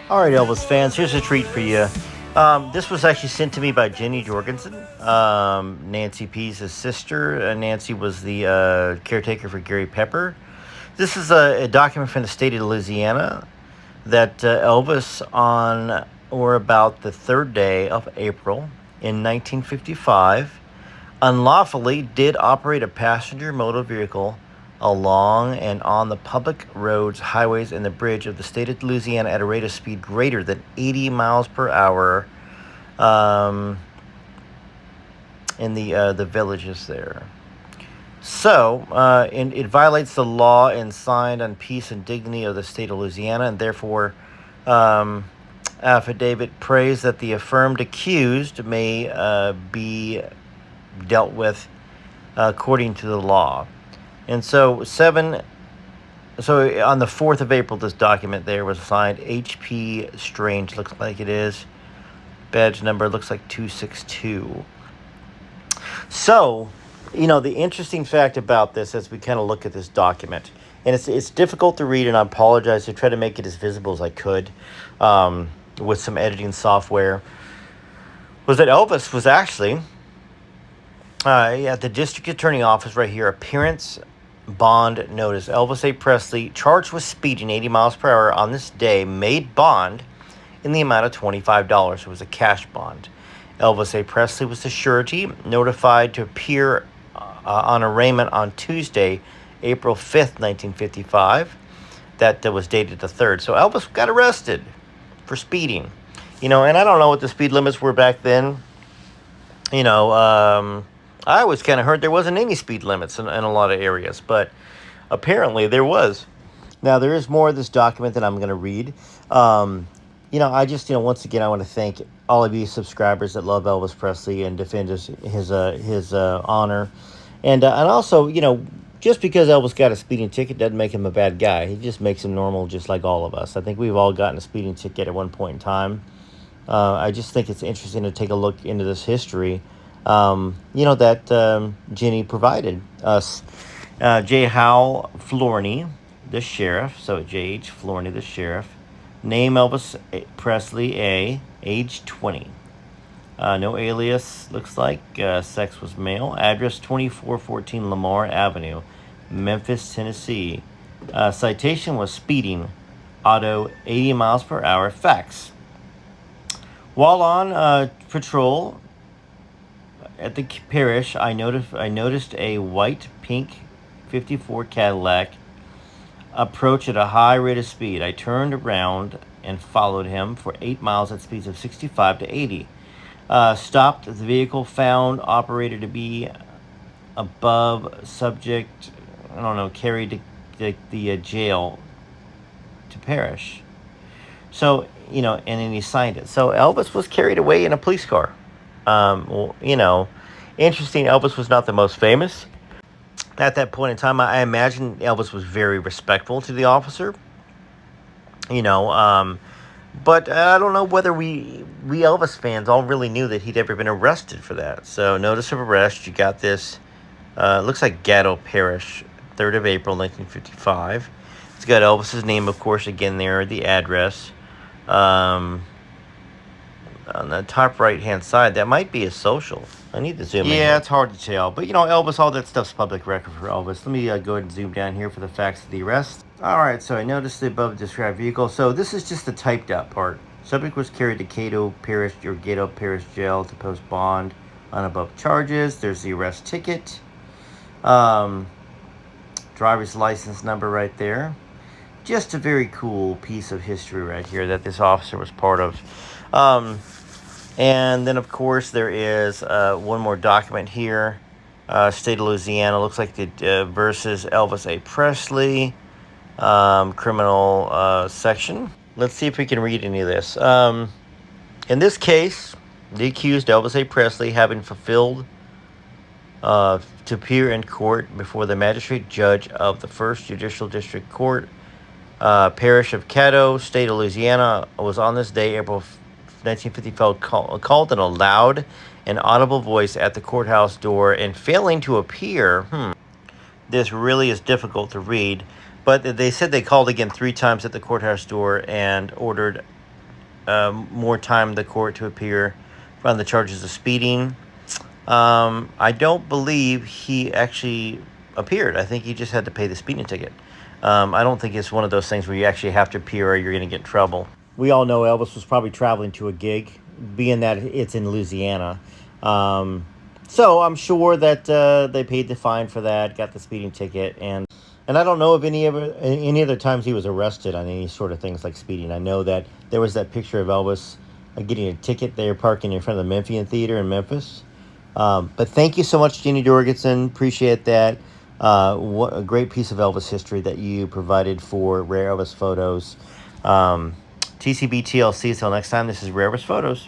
All right, Elvis fans, here's a treat for you. This was actually sent to me by Jenny Jorgensen, Nancy P's sister. Nancy was the caretaker for Gary Pepper. This is a document from the state of Louisiana that Elvis, on or about the third day of April in 1955, unlawfully did operate a passenger motor vehicle along and on the public roads, highways, and the bridge of the state of Louisiana at a rate of speed greater than 80 miles per hour um, in the villages there. So, it violates the law and signed on peace and dignity of the state of Louisiana, and therefore, um, affidavit prays that the affirmed accused may be dealt with according to the law. And so on the 4th of April, this document there was signed H.P. Strange, looks like it is. Badge number looks like 262. So, the interesting fact about this as we kind of look at this document, and it's difficult to read, and I apologize to try to make it as visible as I could with some editing software, was that Elvis was actually at the district attorney office right here, appearance bond notice. Elvis A. Presley, charged with speeding 80 miles per hour on this day, made bond in the amount of $25. It was a cash bond. Elvis A. Presley was the surety, notified to appear on arraignment on Tuesday, April 5th, 1955. That was dated the 3rd. So Elvis got arrested for speeding. And I don't know what the speed limits were back then. I always kind of heard there wasn't any speed limits in a lot of areas, but apparently there was. Now, there is more of this document that I'm going to read. I just, once again, I want to thank all of you subscribers that love Elvis Presley and defend his honor. And also, just because Elvis got a speeding ticket doesn't make him a bad guy. He just makes him normal, just like all of us. I think we've all gotten a speeding ticket at one point in time. I just think it's interesting to take a look into this history, that Jenny provided us. J. Howell Florney, the sheriff. So J.H. Florney, the sheriff. Name Elvis Presley A. Age 20. No alias, looks like. Sex was male. Address 2414 Lamar Avenue, Memphis, Tennessee. Citation was speeding. Auto 80 miles per hour. Facts. While on patrol at the parish, I noticed a white pink 54 Cadillac approach at a high rate of speed. I turned around and followed him for 8 miles at speeds of 65 to 80. Stopped the vehicle, found operator to be above subject, carried to the jail to parish. So, and then he signed it. So Elvis was carried away in a police car. Interesting, Elvis was not the most famous. At that point in time, I imagine Elvis was very respectful to the officer. But I don't know whether we Elvis fans all really knew that he'd ever been arrested for that. So notice of arrest, you got this. Looks like Gatto Parish, 3rd of April, 1955. It's got Elvis's name, of course, again there, the address. On the top right-hand side, that might be a social. I need to zoom in. Yeah, it's hard to tell. But, Elvis, all that stuff's public record for Elvis. Let me go ahead and zoom down here for the facts of the arrest. All right, so I noticed the above described vehicle. So this is just the typed up part. Subject was carried to Gatto Parish Jail to post bond on above charges. There's the arrest ticket. Driver's license number right there. Just a very cool piece of history right here that this officer was part of. And then, of course, there is one more document here. State of Louisiana. Looks like the versus Elvis A. Presley. Criminal section. Let's see if we can read any of this. In this case, the accused, Elvis A. Presley, having fulfilled to appear in court before the magistrate judge of the 1st Judicial District Court, Parish of Caddo, State of Louisiana, was on this day, April 1955, called in a loud and audible voice at the courthouse door, and failing to appear. This really is difficult to read, but they said they called again 3 times at the courthouse door and ordered more time in the court to appear on the charges of speeding. I don't believe he actually appeared. I think he just had to pay the speeding ticket. I don't think it's one of those things where you actually have to appear or you're going to get in trouble. We all know Elvis was probably traveling to a gig, being that it's in Louisiana. So I'm sure that they paid the fine for that, got the speeding ticket, and I don't know of any other times he was arrested on any sort of things like speeding. I know that there was that picture of Elvis getting a ticket there parking in front of the Memphian Theater in Memphis. But thank you so much, Jeannie Jorgensen. Appreciate that. What a great piece of Elvis history that you provided for Rare Elvis Photos. TCB TLC. Until next time, this is Rare Elvis Photos.